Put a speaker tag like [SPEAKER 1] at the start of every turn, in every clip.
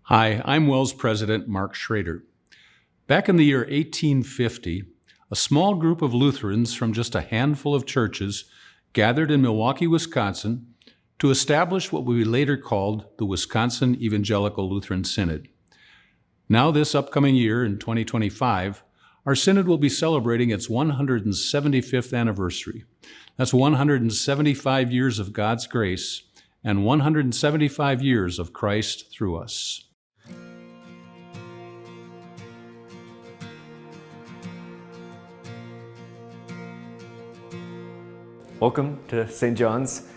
[SPEAKER 1] Hi, I'm WELS President Mark Schrader. Back in the year 1850, a small group of Lutherans from just a handful of churches gathered in Milwaukee, Wisconsin, to establish what we later called the Wisconsin Evangelical Lutheran Synod. Now, this upcoming year, in 2025, our synod will be celebrating its 175th anniversary. That's 175 years of God's grace and 175 years of Christ through us.
[SPEAKER 2] Welcome to St. John's,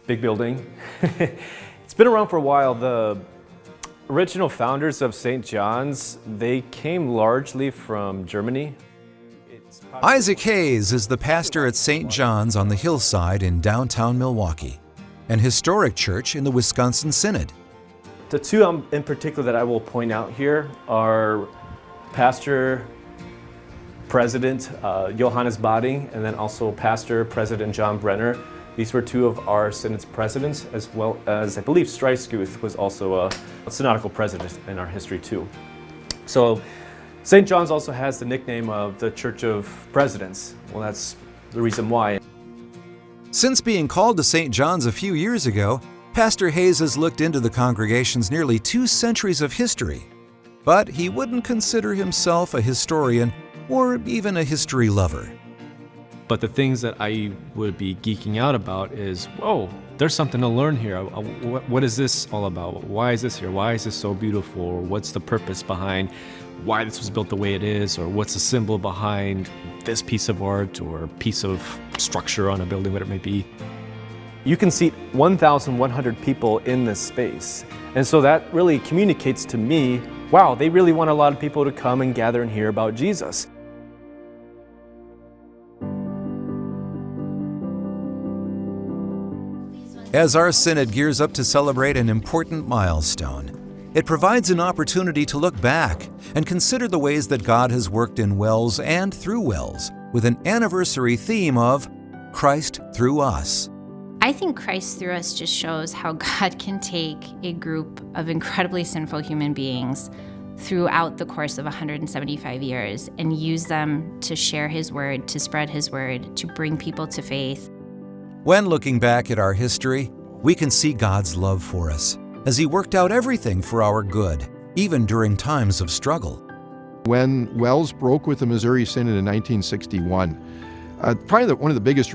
[SPEAKER 2] big building. It's been around for a while. The original founders of St. John's, they came largely from Germany.
[SPEAKER 3] Isaac Hayes is the pastor at St. John's on the hillside in downtown Milwaukee, an historic church in the Wisconsin Synod.
[SPEAKER 2] The two in particular that I will point out here are pastor President Johannes Bading, and then also Pastor President John Brenner. These were two of our Synod's presidents, as well as I believe Streisguth was also a synodical president in our history too. So St. John's also has the nickname of the Church of Presidents. Well, that's the reason why.
[SPEAKER 3] Since being called to St. John's a few years ago, Pastor Hayes has looked into the congregation's nearly 2 centuries of history. But he wouldn't consider himself a historian or even a history lover.
[SPEAKER 2] But the things that I would be geeking out about is, whoa, there's something to learn here. What is this all about? Why is this here? Why is this so beautiful? Or what's the purpose behind why this was built the way it is? Or what's the symbol behind this piece of art or piece of structure on a building, whatever it may be? You can seat 1,100 people in this space. And so that really communicates to me, wow, they really want a lot of people to come and gather and hear about Jesus.
[SPEAKER 3] As our synod gears up to celebrate an important milestone, it provides an opportunity to look back and consider the ways that God has worked in WELS and through WELS with an anniversary theme of Christ through us.
[SPEAKER 4] I think Christ through us just shows how God can take a group of incredibly sinful human beings throughout the course of 175 years and use them to share His word, to spread His word, to bring people to faith.
[SPEAKER 3] When looking back at our history, we can see God's love for us as He worked out everything for our good, even during times of struggle.
[SPEAKER 5] When WELS broke with the Missouri Synod in 1961, probably one of the biggest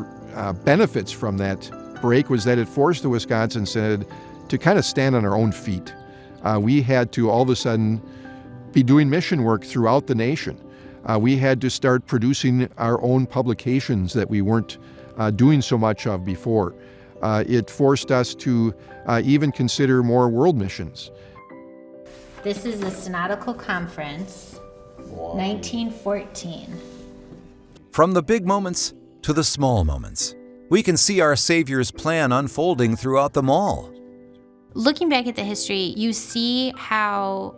[SPEAKER 5] benefits from that break was that it forced the Wisconsin Synod to kind of stand on our own feet. We had to all of a sudden be doing mission work throughout the nation. We had to start producing our own publications that we weren't doing so much of before. It forced us to even consider more world missions.
[SPEAKER 4] This is the Synodical Conference, 1914.
[SPEAKER 3] From the big moments to the small moments, we can see our Savior's plan unfolding throughout them all.
[SPEAKER 4] Looking back at the history, you see how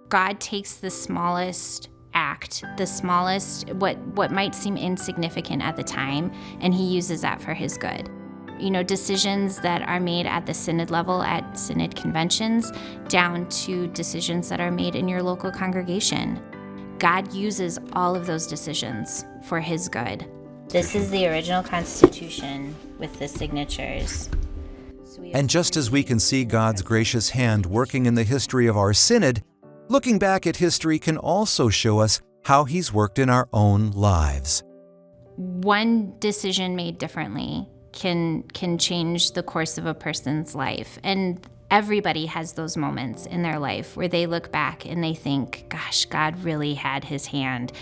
[SPEAKER 4] God takes the smallest act, the smallest, what might seem insignificant at the time, and He uses that for His good. You know, decisions that are made at the synod level, at synod conventions, down to decisions that are made in your local congregation. God uses all of those decisions for His good. This is the original Constitution with the signatures.
[SPEAKER 3] And just as we can see God's gracious hand working in the history of our synod, looking back at history can also show us how He's worked in our own lives.
[SPEAKER 4] One decision made differently can change the course of a person's life. And everybody has those moments in their life where they look back and they think, gosh, God really had His hand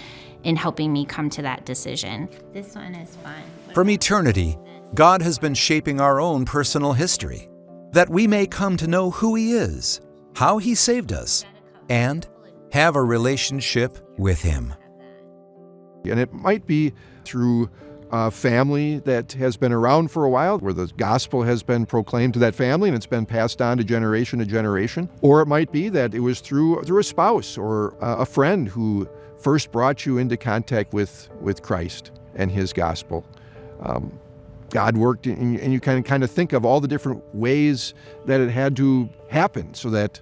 [SPEAKER 4] in helping me come to that decision. This one is fun.
[SPEAKER 3] From eternity, God has been shaping our own personal history, that we may come to know who He is, how He saved us, and have a relationship with Him.
[SPEAKER 5] And it might be through a family that has been around for a while, where the gospel has been proclaimed to that family and it's been passed on to generation. Or it might be that it was through a spouse or a friend who first brought you into contact with Christ and His gospel. God worked, and you kind of think of all the different ways that it had to happen so that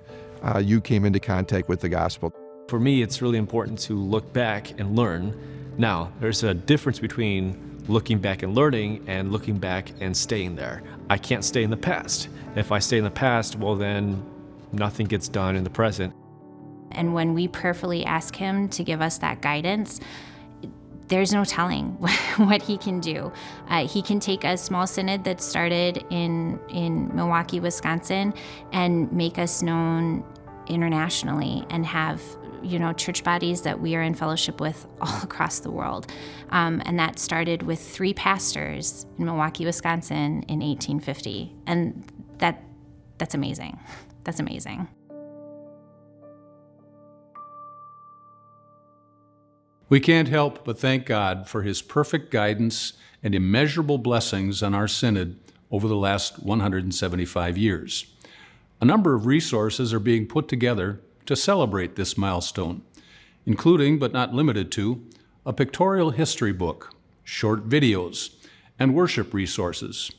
[SPEAKER 5] you came into contact with the gospel.
[SPEAKER 2] For me, it's really important to look back and learn. Now, there's a difference between looking back and learning and looking back and staying there. I can't stay in the past. If I stay in the past, well, then nothing gets done in the present.
[SPEAKER 4] And when we prayerfully ask him to give us that guidance, there's no telling what he can do. He can take a small synod that started in Milwaukee, Wisconsin, and make us known internationally and have church bodies that we are in fellowship with all across the world. And that started with 3 pastors in Milwaukee, Wisconsin in 1850. And that's amazing. That's amazing.
[SPEAKER 1] We can't help but thank God for his perfect guidance and immeasurable blessings on our synod over the last 175 years. A number of resources are being put together to celebrate this milestone, including, but not limited to, a pictorial history book, short videos, and worship resources.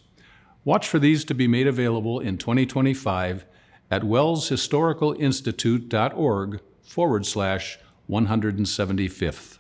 [SPEAKER 1] Watch for these to be made available in 2025 at wellshistoricalinstitute.org/175th.